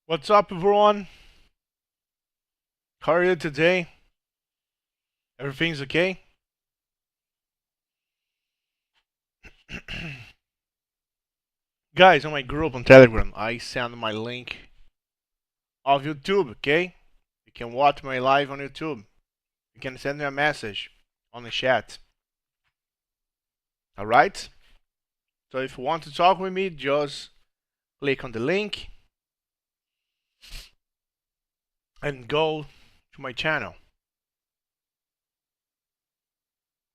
What's up, everyone? How are you today? Everything's okay? Guys, on my group on Telegram, I send my link of YouTube, okay? You can watch my live on YouTube. You can send me a message on the chat. Alright? So if you want to talk with me, just click on the link and go to my channel.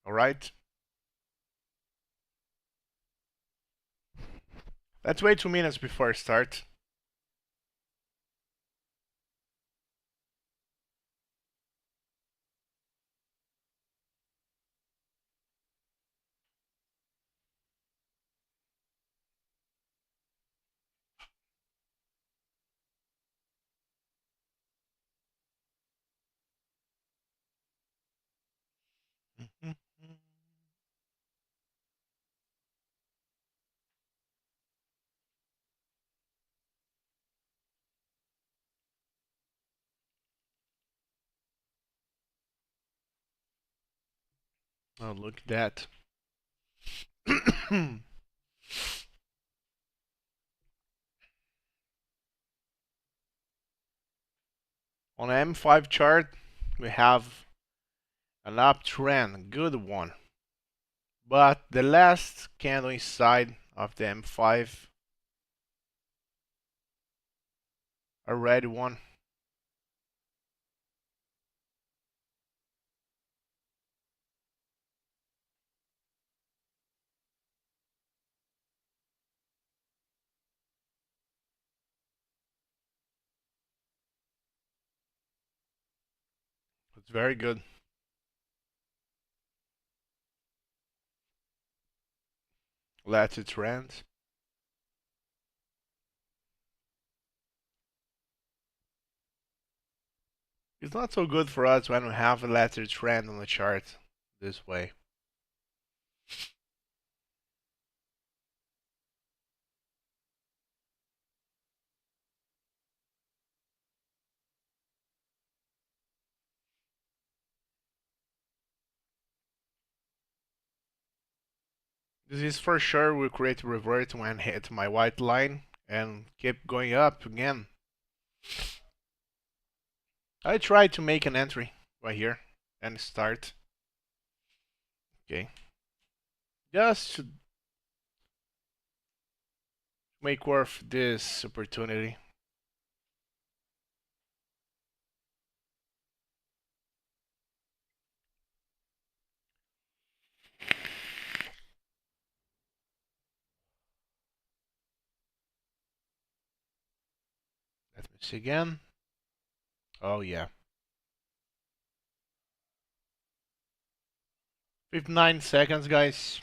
Alright? Let's wait 2 minutes before I start. Oh, look at that. On the M5 chart, we have an uptrend, good one. But the last candle inside of the M5, a red one. It's very good. Let's it trend. It's not so good for us when we have a letter trend on the chart this way. This is for sure will create a revert when hit my white line and keep going up again. I tried to make an entry right here and start. Okay. Just to make worth this opportunity. Let me see again. Oh yeah. 59 seconds, guys.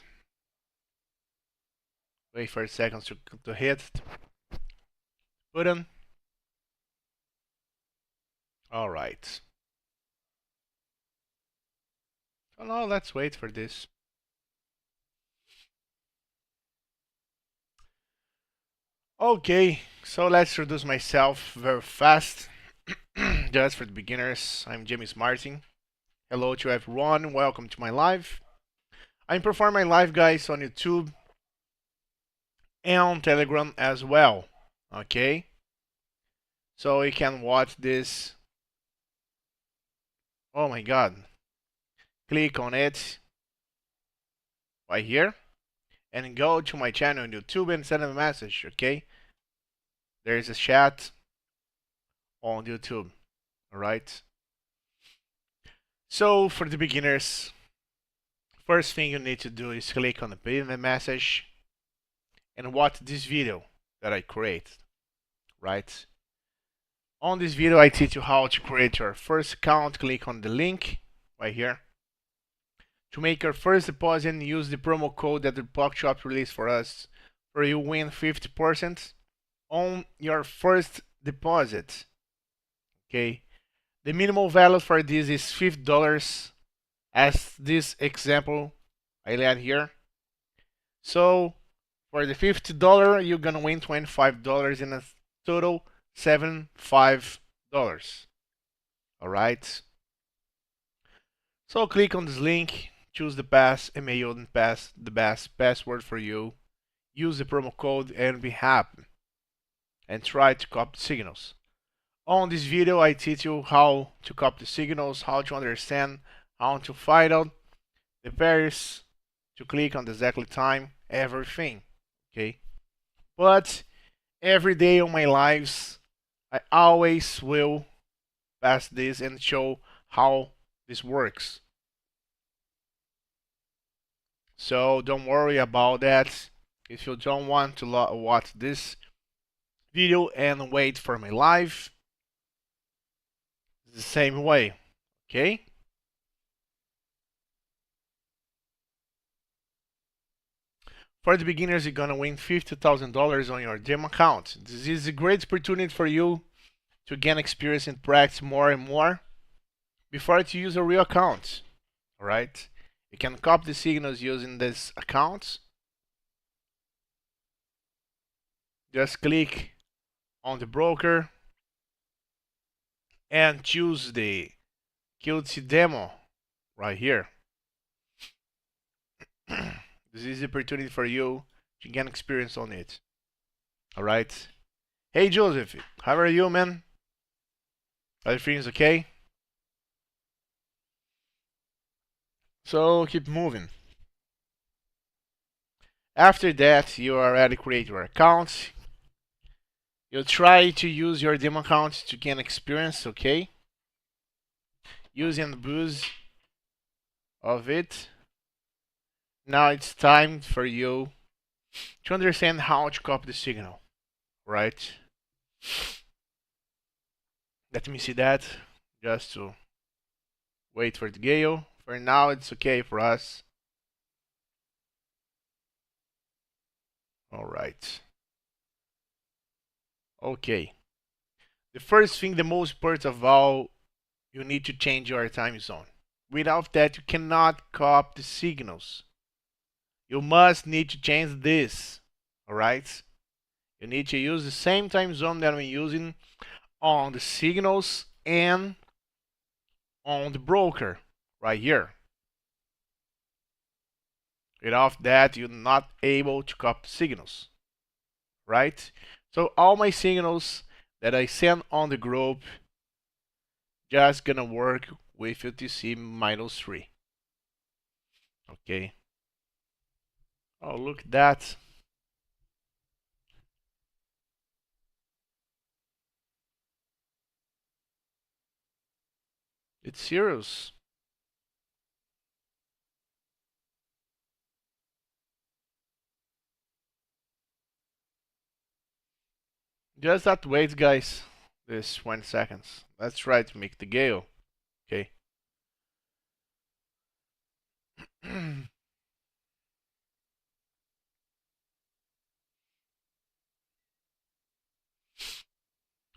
Wait for seconds to hit. Button. Alright. So now let's wait for this. Okay, so let's introduce myself very fast. Just for the beginners, I'm James Martin. Hello to everyone, welcome to my live. I'm performing live, guys, on YouTube and on Telegram as well. Okay, so you can watch this. Oh my god, click on it right here and go to my channel on YouTube and send a message. Okay, there's a chat on YouTube. Alright, so for the beginners, first thing you need to do is click on the payment message and watch this video that I create. Right, on this video I teach you how to create your first account. Click on the link right here to make your first deposit and use the promo code that the PocketShop released for us, for you win 50% on your first deposit. Okay, the minimum value for this is $50, as this example I let here. So for the $50, you're gonna win $25 in a total $75. All right. So click on this link, choose the pass email and pass the best password for you. Use the promo code and be happy. And try to copy the signals. On this video, I teach you how to copy the signals, how to understand, how to find out the pairs, to click on the exactly time, everything. Okay. But every day on my lives, I always will pass this and show how this works. So don't worry about that. If you don't want to watch this video and wait for my live, the same way, okay? For the beginners, you're gonna win $50,000 on your demo account. This is a great opportunity for you to gain experience and practice more and more before to use a real account. All right, you can copy the signals using this account. Just click on the broker and choose the QT demo right here. This is the opportunity for you to gain experience on it. All right. Hey Joseph, how are you, man? Everything's okay? So keep moving. After that, you already create your account. You'll try to use your demo account to gain experience, okay? Using the boost of it. Now it's time for you to understand how to copy the signal, right? Let me see that, just to wait for the Gale. For now, it's okay for us. All right. Okay. The first thing, the most important of all, you need to change your time zone. Without that, you cannot copy the signals. You must need to change this. All right. You need to use the same time zone that I'm using on the signals and on the broker right here. Without that, you're not able to copy the signals, right? So all my signals that I send on the group just gonna work with UTC -3. Okay. Oh, look at that. It's serious. Just that wait, guys. This 20 seconds. Let's try to make the Gale. Okay.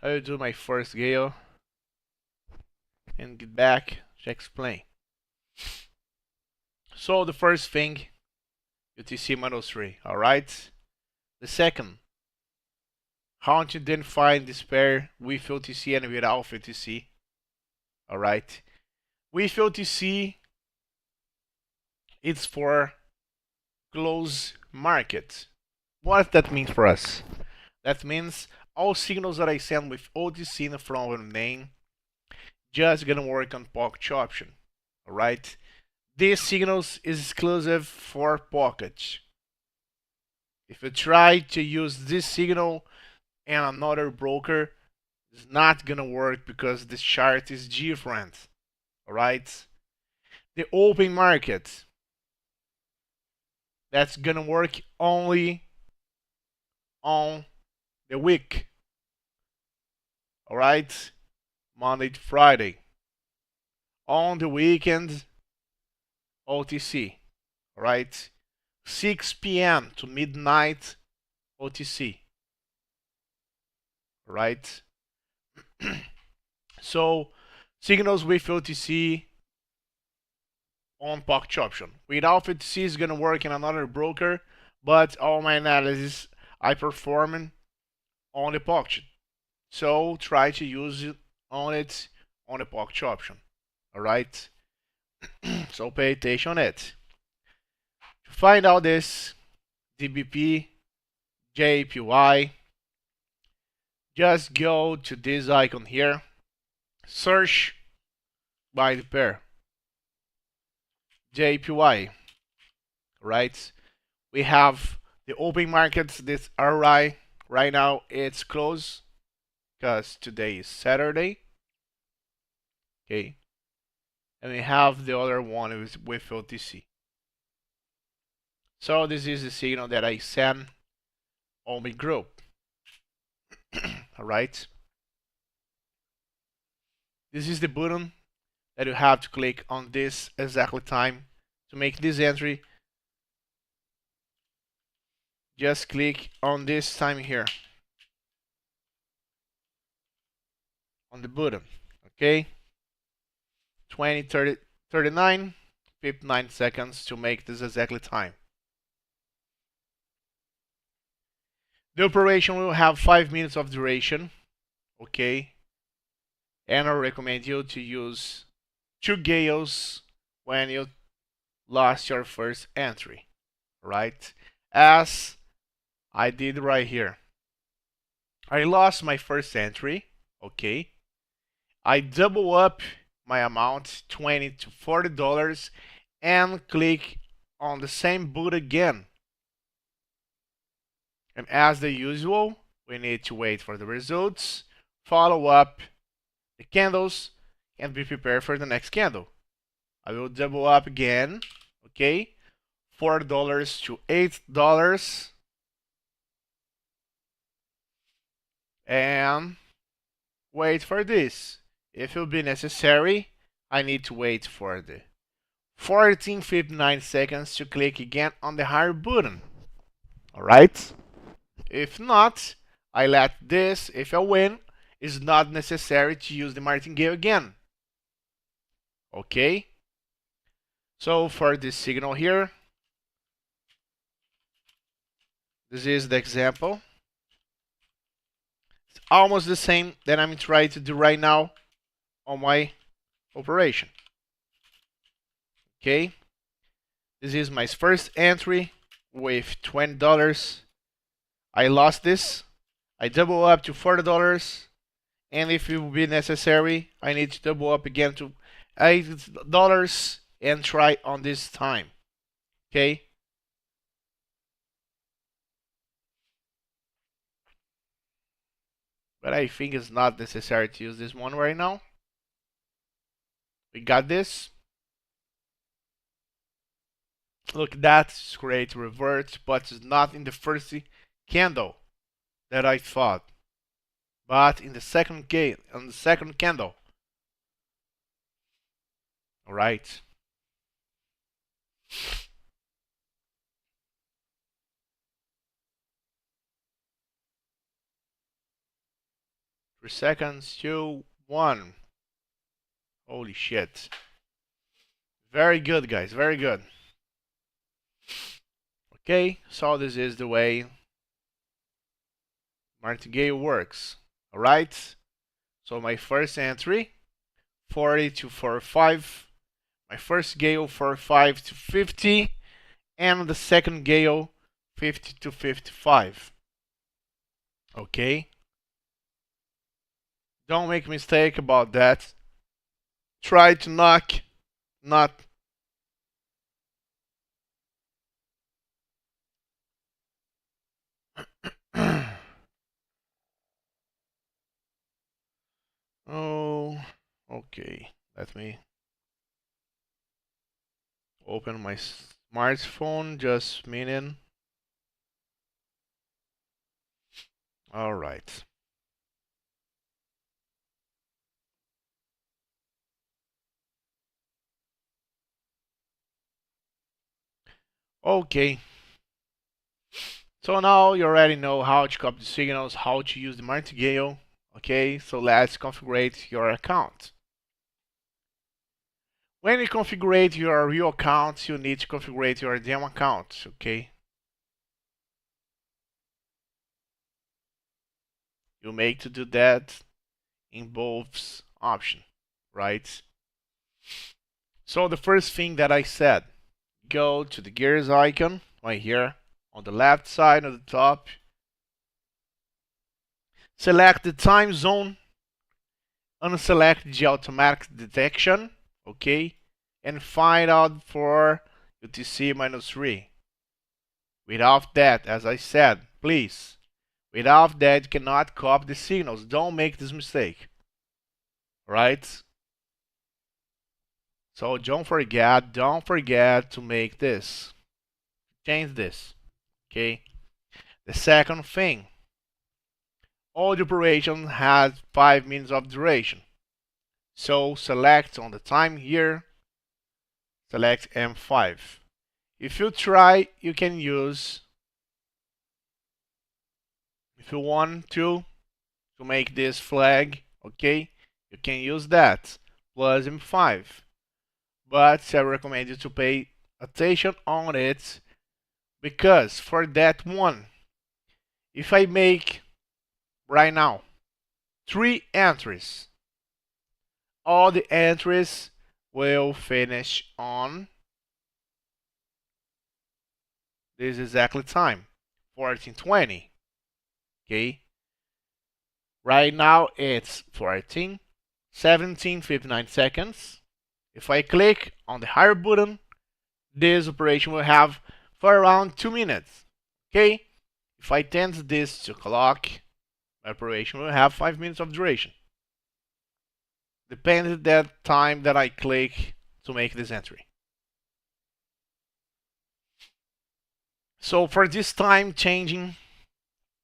I will do my first Gale and get back to explain. So the first thing, UTC -3. All right. The second, how to identify this pair with UTC and without UTC. All right. With UTC, it's for close market. What that means for us? That means all signals that I send with OTC in the front of the name just gonna work on pocket option. All right. This signals is exclusive for pocket. If you try to use this signal and another broker, it's not gonna work because this chart is different. All right. The open market, that's gonna work only on the week. All right. Monday to Friday. On the weekend, OTC. All right. 6 p.m. to midnight, OTC. All right. So signals with OTC on pocket option. Without OTC is gonna work in another broker, but all my analysis I perform on the pocket. So try to use it on the pocket option. All right. So pay attention on it. To find out this DBP JPY, just go to this icon here, search by the pair JPY. Right. We have the open markets. This RI right now it's closed because today is Saturday. Okay. And we have the other one with OTC. So this is the signal that I send on my group. All right. This is the button that you have to click on this exactly time to make this entry. Just click on this time here on the button. Okay. 20, 30, 39, 59 seconds to make this exactly time. The operation will have 5 minutes of duration. Okay. And I recommend you to use 2 gales when you lost your first entry, right? As I did right here. I lost my first entry, okay? I double up my amount, $20 to $40, and click on the same button again. And as the usual, we need to wait for the results, follow up the candles, and be prepared for the next candle. I will double up again, okay? $4 to $8. And wait for this. If it will be necessary, I need to wait for the 14:59 seconds to click again on the higher button. Alright? If not, I let this, if I win, it's not necessary to use the martingale again. Okay? So for this signal here, this is the example. It's almost the same that I'm trying to do right now on my operation. Okay? This is my first entry with $20. I lost this. I double up to $40. And if it will be necessary, I need to double up again to $8 and try on this time. Okay? But I think it's not necessary to use this one right now. We got this. Look, that's great revert, but it's not in the first candle that I thought, but in the second candle. All right. Three seconds, 2, 1. Holy shit. Very good, guys. Very good. Okay, so this is the way martingale works. All right. So my first entry, 40 to 45. My first gale, 45 to 50. And the second gale, 50 to 55. Okay. Don't make a mistake about that. Try to not oh, okay. Let me open my smartphone. Just a minute. All right. Okay. So now you already know how to copy the signals, how to use the martingale. Okay, so let's configure your account. When you configure your real account, you need to configure your demo account. Okay. you make to do that in both options, right? So the first thing that I said, go to the gears icon right here on the left side of the top, select the time zone, unselect the automatic detection, okay, and find out for UTC -3. Without that, as I said, please, without that you cannot copy the signals. Don't make this mistake, right? So don't forget to make this, change this, okay? The second thing, all the operation has 5 minutes of duration. So select on the time here, select M5. If you try, you can use, if you want to make this flag, okay, you can use that, plus M5. But I recommend you to pay attention on it, because for that one, if I make right now 3 entries, all the entries will finish on this exactly time, 14:20. Okay, right now it's 17:59 seconds. If I click on the higher button, this operation will have for around 2 minutes. Okay, if I change this to clock, my operation will have 5 minutes of duration. Depends on that time that I click to make this entry. So for this time changing,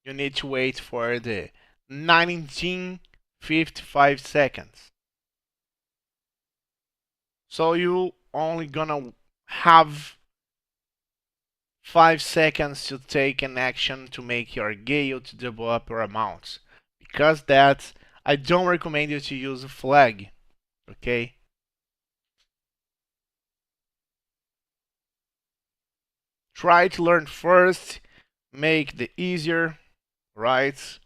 you need to wait for the 19:55 seconds. So you only gonna have 5 seconds to take an action to make your gale to double up your amount. Because that, I don't recommend you to use a flag, okay? Try to learn first, make the easier, right?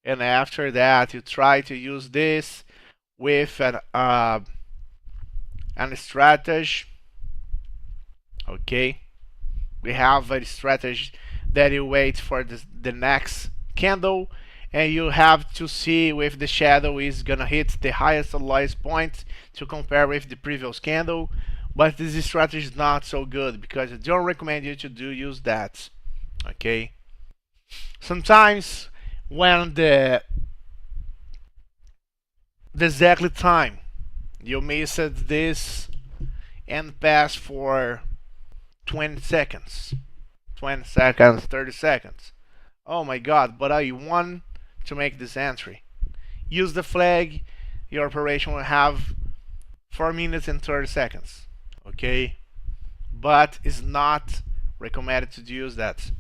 And after that, you try to use this with an strategy, okay? We have a strategy that you wait for the next candle, and you have to see if the shadow is gonna hit the highest or lowest point to compare with the previous candle. But this strategy is not so good, because I don't recommend you to use that, okay? Sometimes when the exactly time you missed this and pass for 20 seconds, 20 seconds, 30 seconds. Oh my god, but I want to make this entry. Use the flag, your operation will have 4 minutes and 30 seconds. Okay? But it's not recommended to use that.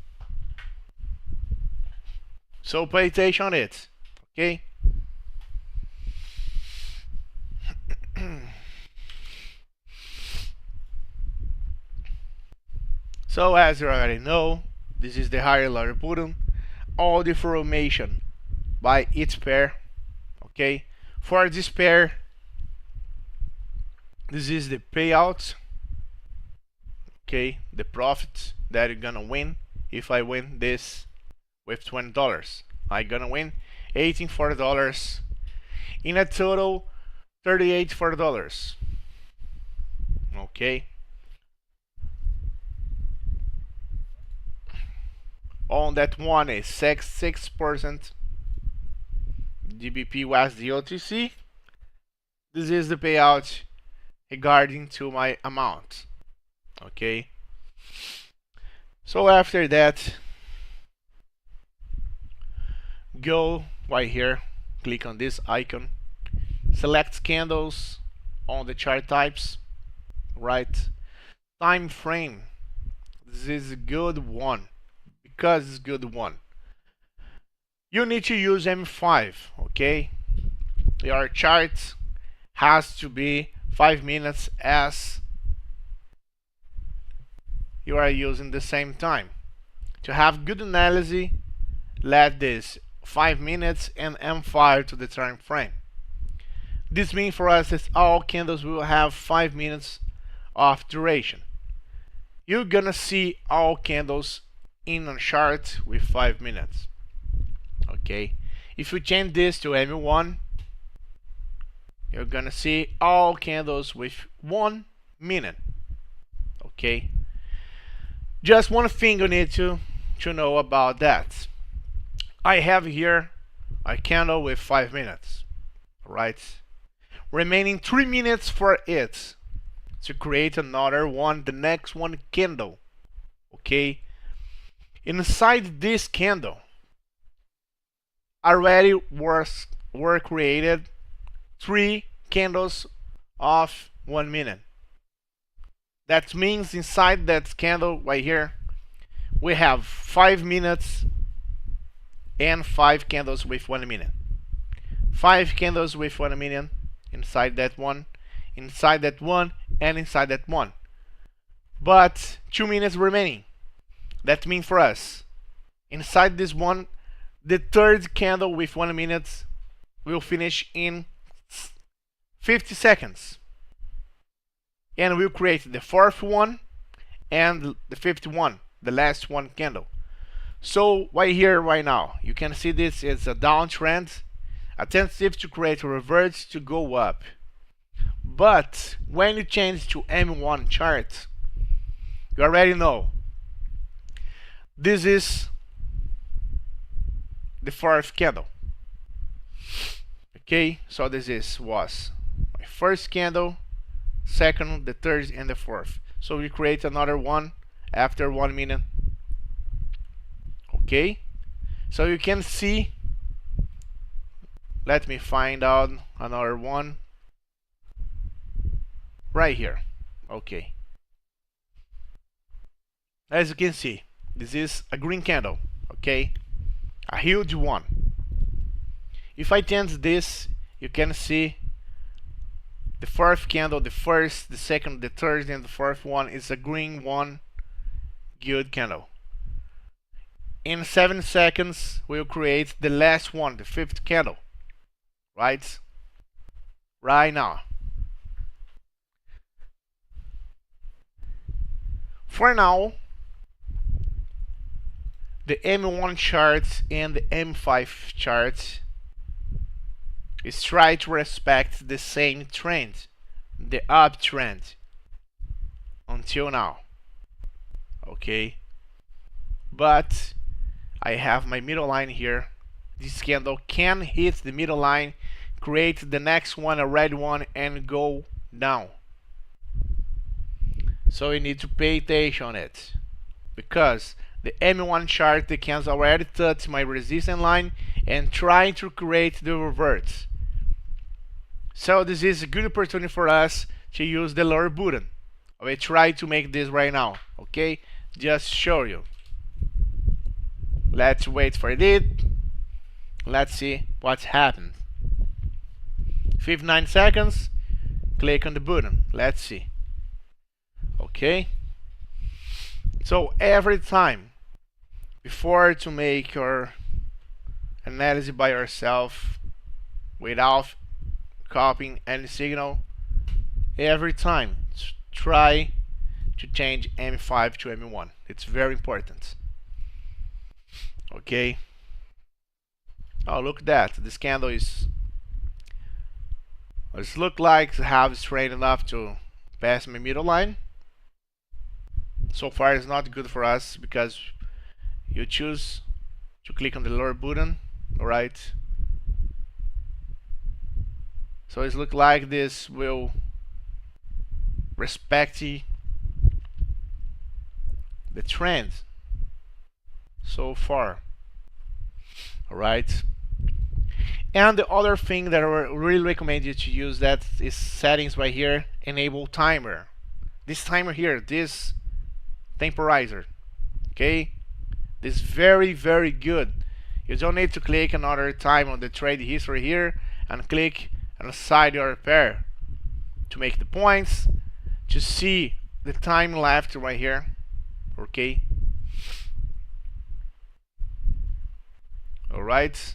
So pay attention on it. Okay? So as you already know, this is the higher lower button. All the information by each pair. Okay? For this pair, this is the payout. Okay, the profit that you're gonna win. If I win this with $20, I'm gonna win $18 in a total $38. Okay, on that one is 6% GBP was the OTC. This is the payout regarding to my amount. Okay, so after that, go right here, click on this icon, select candles on the chart types, right? Time frame, this is a good one, because it's a good one. You need to use M5, okay? Your chart has to be 5 minutes as you are using the same time. To have good analysis, let this 5 minutes and M5 to the time frame. This means for us that all candles will have 5 minutes of duration. You're gonna see all candles in a chart with 5 minutes. Okay, if you change this to M1, you're gonna see all candles with 1 minute. Okay, just one thing you need to know about that. I have here a candle with 5 minutes, right? Remaining 3 minutes for it to create another one, the next one candle. Okay, inside this candle already were created 3 candles of 1 minute. That means inside that candle right here we have 5 minutes and 5 candles with 1 minute. 5 candles with 1 minute inside that one, and inside that one. But 2 minutes remaining. That means for us, inside this one, the third candle with 1 minute will finish in 50 seconds. And we'll create the fourth one and the fifth one, the last one candle. So right here, right now, you can see this is a downtrend, a tentative to create a reverse to go up. But when you change to M1 chart, you already know this is the fourth candle. Okay, so was my first candle, second, the third, and the fourth. So we create another one after 1 minute. Okay, so you can see, let me find out another one right here. Okay, as you can see, this is a green candle. Okay, a huge one. If I change this, you can see the fourth candle, the first, the second, the third, and the fourth one is a green one, good candle. In 7 seconds we'll create the last one, the fifth candle, right now. For now, the M1 chart and the M5 chart is try to respect the same trend, the uptrend, until now. Okay, but I have my middle line here. This candle can hit the middle line, create the next one, a red one, and go down. So you need to pay attention on it, because the M1 chart, the candles already touched my resistance line and trying to create the reverse. So this is a good opportunity for us to use the lower button. I will try to make this right now. Okay, just show you. Let's wait for it. Let's see what's happened. 59 seconds. Click on the button. Let's see. Okay. So every time before to make your analysis by yourself without copying any signal, every time try to change M5 to M1. It's very important. Okay. Oh, look at that. This candle is, it looks like to have straight enough to pass my middle line. So far it's not good for us because you choose to click on the lower button. Alright, so it looks like this will respect the trend so far. Alright, and the other thing that I really recommend you to use, that is settings right here, enable timer. This timer here, this temporizer, okay, this is very good. You don't need to click another time on the trade history here and click inside your pair to make the points, to see the time left right here. Okay, alright,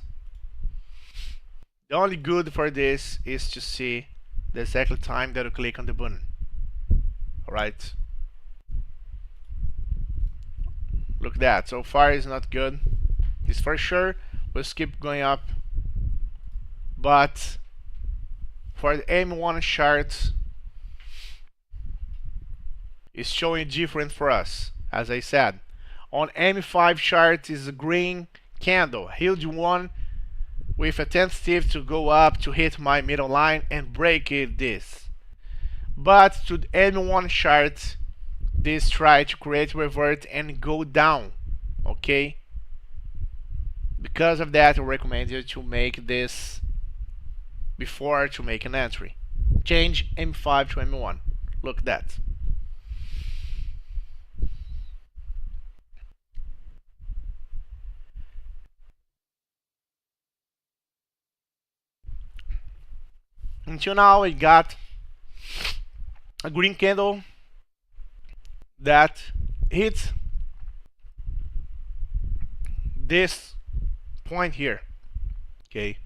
The only good for this is to see the exact time that you click on the button. Alright, look at that, so far it's not good. This for sure will keep going up, but for the M1 chart it's showing different for us. As I said, on M5 chart is a green candle, huge one with a tentative to go up to hit my middle line and break it this. But to the M1 chart, this try to create revert and go down. Okay? Because of that, I recommend you to make this before to make an entry. Change M5 to M1. Look at that. Until now, we got a green candle that hits this point here. Okay.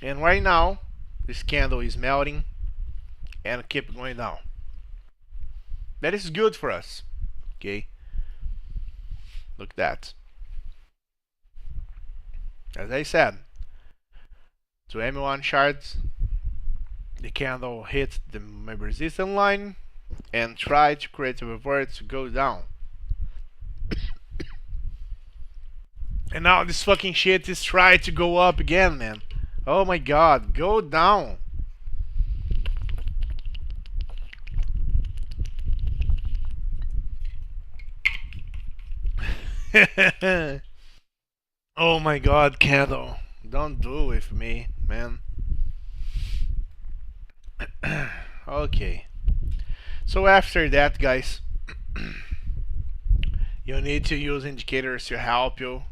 And right now, this candle is melting and keep going down. That is good for us. Okay. Look at that. As I said, to M1 charts, the candle hits the resistance line and try to create a revert to go down. And now this fucking shit is trying to go up again, man. Oh my god, go down. Oh my god, candle. Don't do with me, man. Okay. So after that, guys, you need to use indicators to help you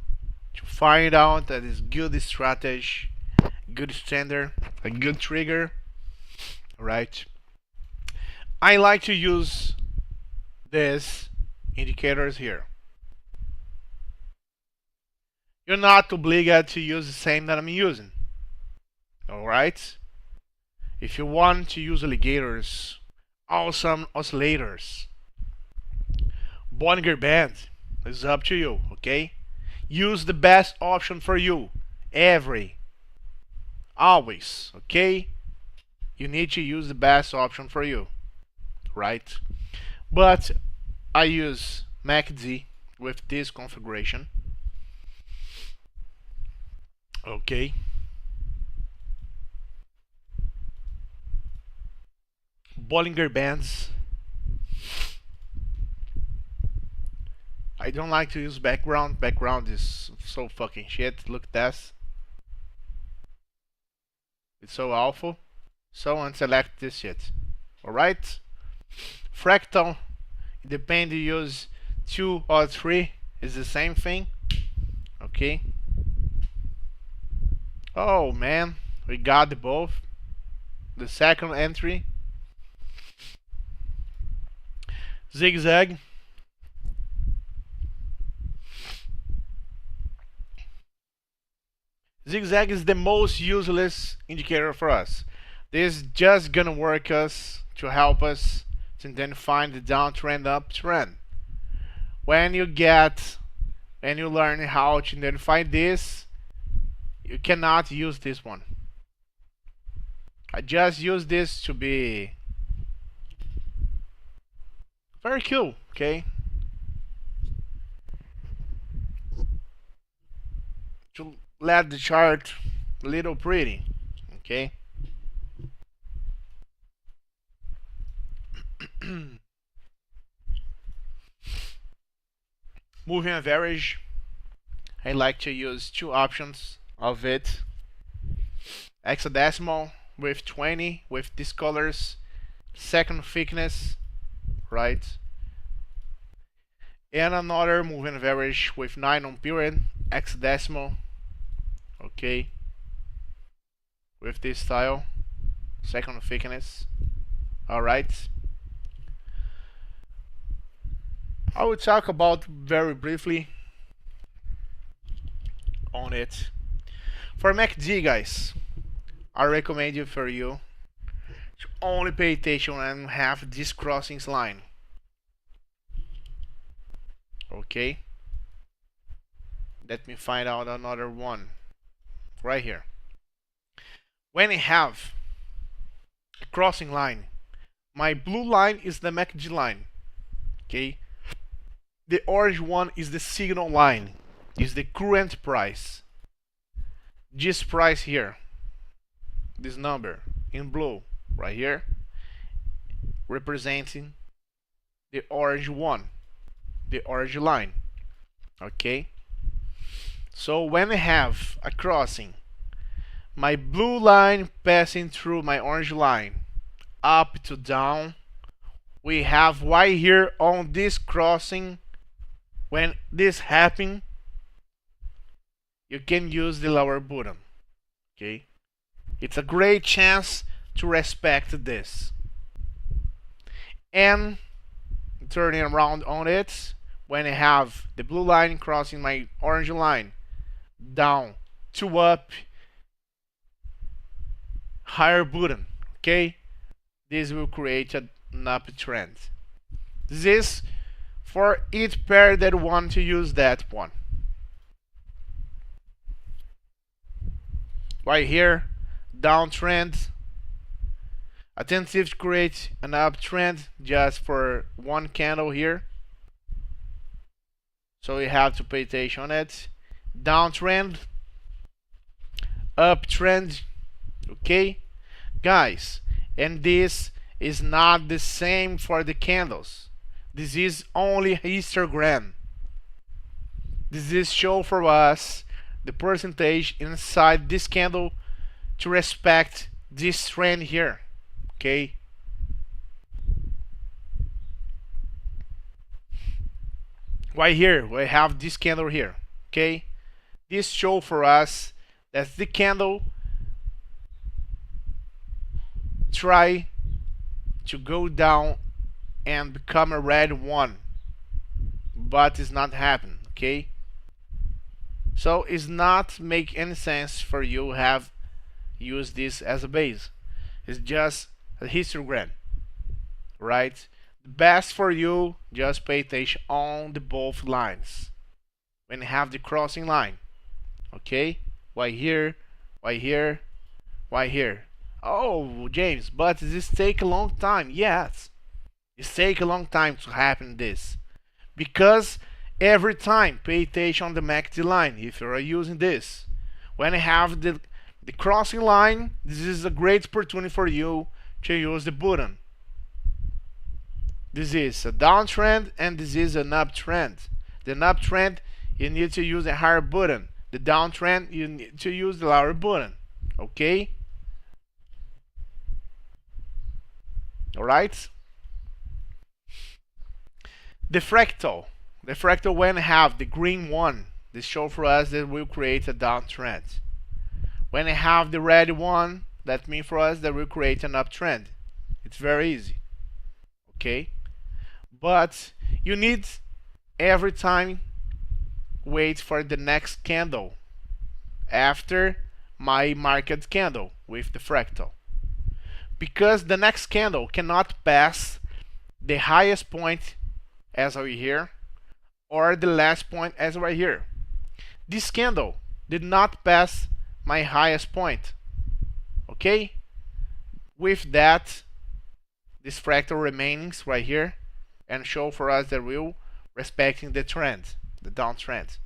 to find out that is good strategy, good standard, a good trigger. Right? I like to use these indicators here. You're not obligated to use the same that I'm using. Alright? If you want to use alligators, awesome oscillators, Bollinger Band, it's up to you, okay? Use the best option for you, always, okay? You need to use the best option for you, right? But I use MACD with this configuration, okay? Bollinger Bands. I don't like to use background. Background is so fucking shit. Look at this. It's so awful. So unselect this shit. Alright? Fractal. It depends you use 2 or 3. It's the same thing. Okay. Oh man. We got the both. The second entry. Zigzag. Zigzag is the most useless indicator for us. This is just gonna work us to help us to then find the downtrend, uptrend. When you learn how to identify this, you cannot use this one. I just use this to be very cool, okay? To let the chart a little pretty, okay? Moving average, I like to use 2 options of it. Hexadecimal with 20 with these colors, second thickness, right? And another moving average with 9 on period, hexadecimal, okay, with this style, second thickness. Alright, I will talk about very briefly it. For MACD, guys, I recommend you for you to only pay attention and have this crossings line. Okay, let me find out another one right here. When I have a crossing line, my blue line is the MACD line. Okay, the orange one is the signal line, is the current price. This price here, this number in blue right here, representing the orange one, the orange line. Okay, so when I have a crossing, my blue line passing through my orange line, up to down, we have right here on this crossing. When this happens, you can use the lower bottom. Okay, it's a great chance to respect this. And turning around on it, when I have the blue line crossing my orange line, down to up, higher bottom. Okay, this will create an uptrend. This is for each pair that want to use that one. Right here, downtrend, attentive to create an uptrend just for one candle here, so you have to pay attention on it. Downtrend, uptrend. Okay, guys, and this is not the same for the candles. This is only histogram. This is show for us the percentage inside this candle to respect this trend here. Okay, right here we have this candle here. Okay, this show for us that the candle try to go down and become a red one, but it's not happening. Okay, so it's not make any sense for you have use this as a base. It's just a histogram, right? The best for you, just pay attention on the both lines when you have the crossing line. Okay, right here, right here, right here. Oh, James, but this take a long time. Yes, it take a long time to happen this, because every time pay attention on the MACD line. If you are using this, when I have the crossing line, this is a great opportunity for you to use the button. This is a downtrend and this is an uptrend. The uptrend, you need to use a higher button. The downtrend, you need to use the lower button. Okay, all right. The fractal when I have the green one, this show for us that will create a downtrend. When I have the red one, that means for us that will create an uptrend. It's very easy. Okay, but you need every time wait for the next candle after my market candle with the fractal, because the next candle cannot pass the highest point as right here or the last point as right here. This candle did not pass my highest point. Okay, with that, this fractal remains right here and show for us that we're respecting the trend, the downtrend.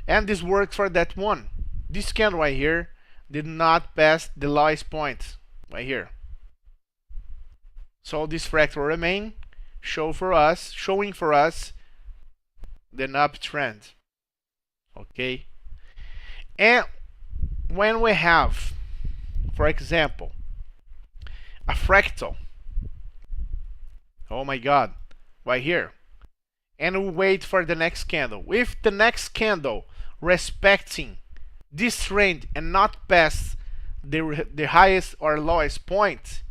And this works for that one. This candle right here did not pass the lowest point right here, so this fractal remain showing for us the uptrend. Okay, and when we have, for example, a fractal, oh my god, right here, and we wait for the next candle, with the next candle respecting this trend and not pass the highest or lowest point,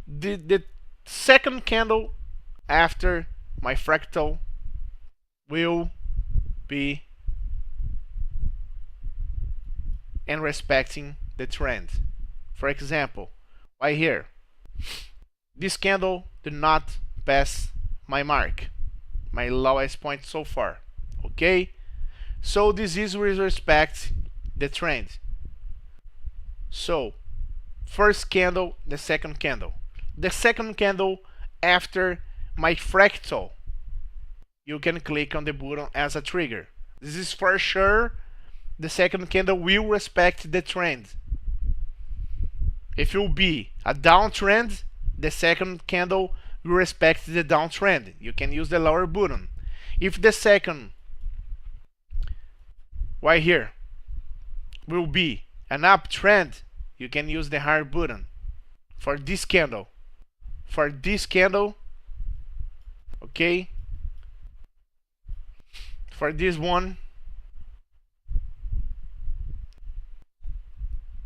the second candle after my fractal will be and respecting the trend. For example, right here, this candle did not pass my mark, my lowest point so far. Okay, so this is with respect the trend. So first candle, the second candle, after my fractal, you can click on the button as a trigger. This is for sure the second candle will respect the trend. If it will be a downtrend, the second candle will respect the downtrend. You can use the lower button. If the second, right here, will be an uptrend, you can use the higher button. For this candle, okay, for this one,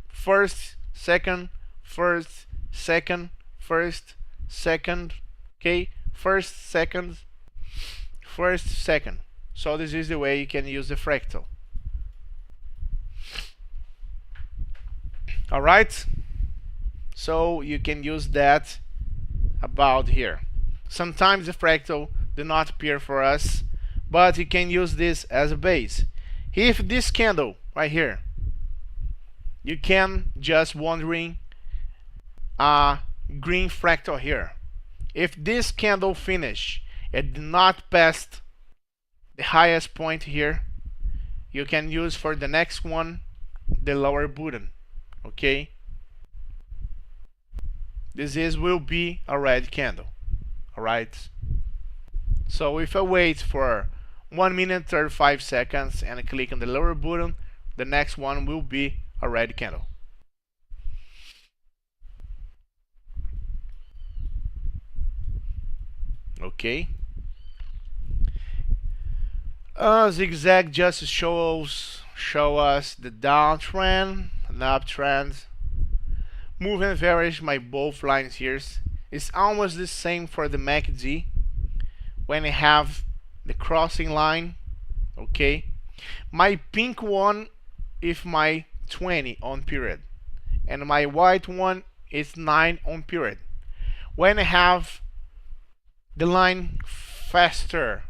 first, second, first, second, first, second, okay, first, second, first, second. So this is the way you can use the fractal. All right, so you can use that about here. Sometimes the fractal do not appear for us, but you can use this as a base. If this candle right here, you can just wondering a green fractal here. If this candle finish it did not pass the highest point here, you can use for the next one the lower button. Okay, this will be a red candle. All right, so if I wait for 1 minute 35 seconds and I click on the lower button, the next one will be a red candle. Okay, zigzag just show us the downtrend and uptrend. Moving average, my both lines here is almost the same for the MACD. When I have the crossing line, okay, my pink one is my 20 on period, and my white one is 9 on period. When I have the line faster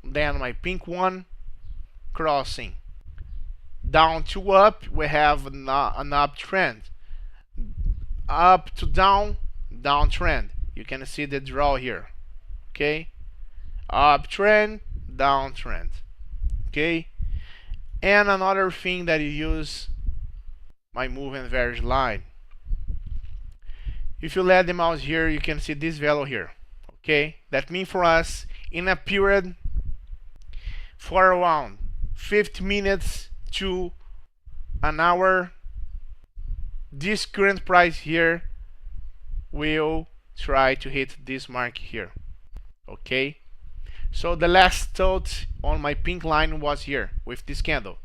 than my pink one, crossing down to up, we have an uptrend. Up to down, downtrend. You can see the draw here. Okay, uptrend, downtrend. Okay, and another thing that you use my moving average line. If you let the mouse here, you can see this value here. Okay, that means for us in a period for around 50 minutes to an hour, this current price here will try to hit this mark here. Okay, so the last thought on my pink line was here with this candle.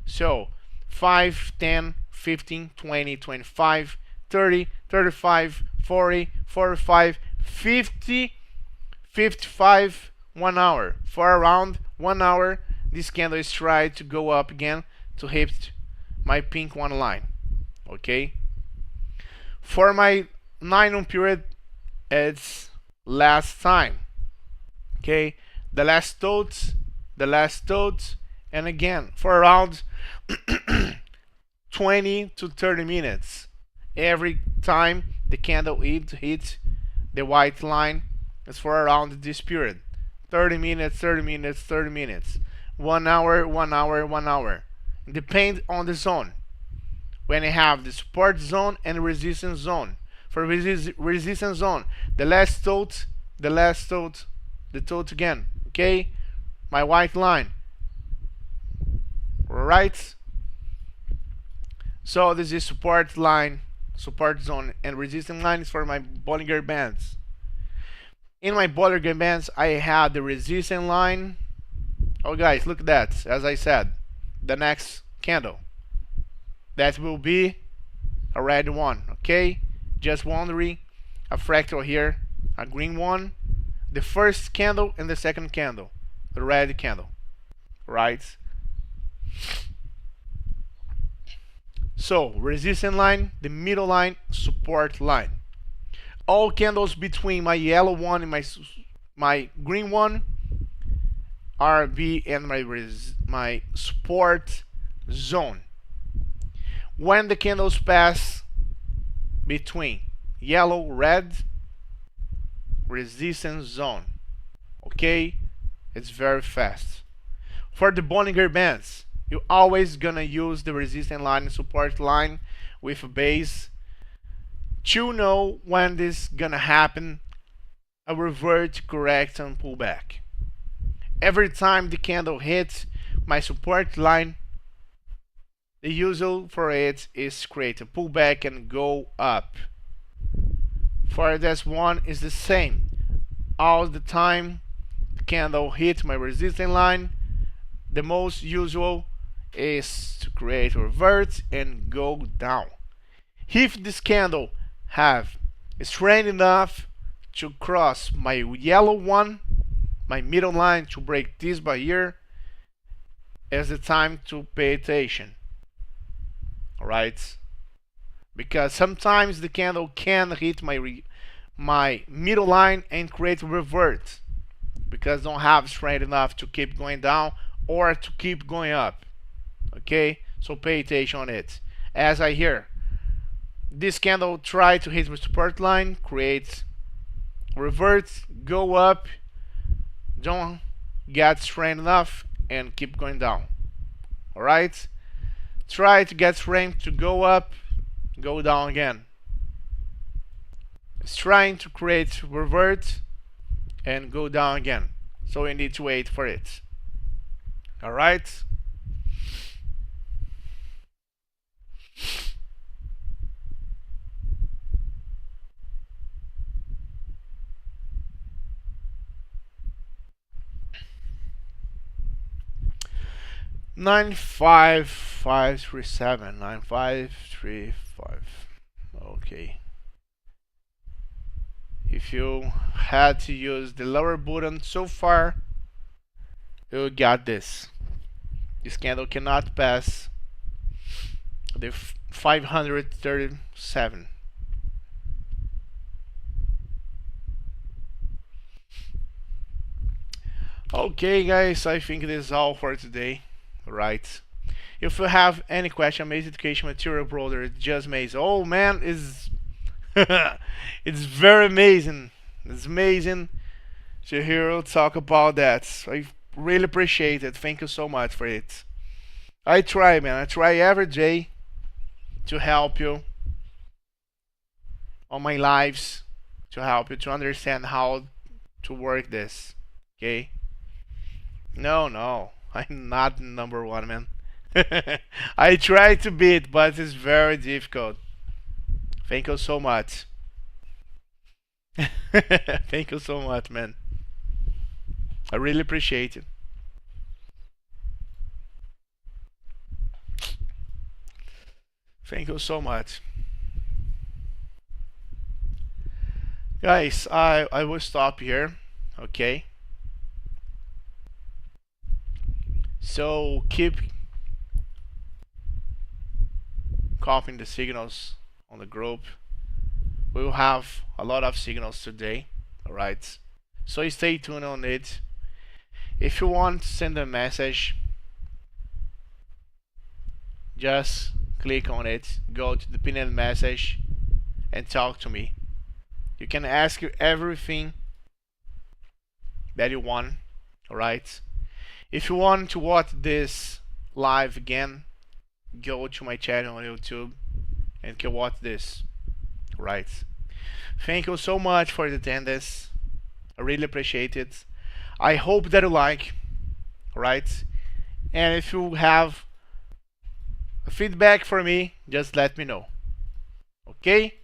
So 5, 10, 15, 20, 25, 30, 35, 40, 45, 50, 55, 1 hour. For around 1 hour, this candle is trying to go up again to hit my pink one line. Okay, for my 9 on period, it's last time. Okay, the last thoughts, and again for around 20 to 30 minutes. Every time the candle hits the white line, it's for around this period. 30 minutes, 30 minutes, 30 minutes. 1 hour, 1 hour, 1 hour. Depends on the zone. When I have the support zone and resistance zone. For resistance zone, the thought again. Okay, my white line. Right. So this is support line, support zone, and resistance line is for my Bollinger Bands. In my Bollinger Bands, I have the resistance line. Oh guys, look at that. As I said, the next candle, that will be a red one. Okay, just wondering, a fractal here, a green one, the first candle and the second candle, the red candle, right? So resistance line, the middle line, support line. All candles between my yellow one and my green one are be in my support zone. When the candles pass between yellow, red, resistance zone. Okay, it's very fast. For the Bollinger Bands, you're always gonna use the resistance line and support line with a base to know when this gonna happen, a revert, correct, and pullback. Every time the candle hits my support line, the usual for it is create a pullback and go up. For this one is the same. All the time the candle hits my resistance line, the most usual is to create a revert and go down. If this candle have strength enough to cross my yellow one, my middle line, to break this barrier, is the time to pay attention. Alright? Because sometimes the candle can hit my middle line and create a revert because don't have strength enough to keep going down or to keep going up. Okay, so pay attention on it. As I hear this candle try to hit the support line, create revert, go up, don't get strength enough and keep going down. Alright, try to get strength to go up, go down again. It's trying to create revert and go down again, so you need to wait for it. Alright, 95537 9535. Okay, if you had to use the lower button so far, you got this. This candle cannot pass the 537. Okay guys, I think this is all for today. Right, if you have any question, Maze Education Material Brother, it's just Maze. Oh man, is it's very amazing. It's amazing to hear you talk about that. I really appreciate it. Thank you so much for it. I try, man. I try every day to help you on my lives, to help you to understand how to work this. Okay? No, I'm not number one, man. I try to beat, but it's very difficult. Thank you so much. Thank you so much, man. I really appreciate it. Thank you so much. Guys, I will stop here. Okay? So keep copying the signals on the group. We will have a lot of signals today. Alright? So stay tuned on it. If you want to send a message, just click on it, go to the pinned message and talk to me. You can ask everything that you want. Alright? If you want to watch this live again, go to my channel on YouTube and can watch this. Right. Thank you so much for the attendance. I really appreciate it. I hope that you like. Right. And if you have feedback for me, just let me know. Okay?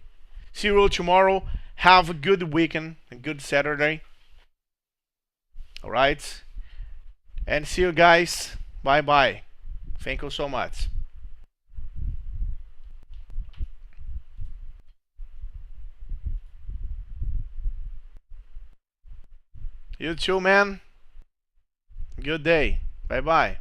See you tomorrow. Have a good weekend, a good Saturday. Alright? And see you guys. Bye bye. Thank you so much. You too, man. Good day. Bye bye.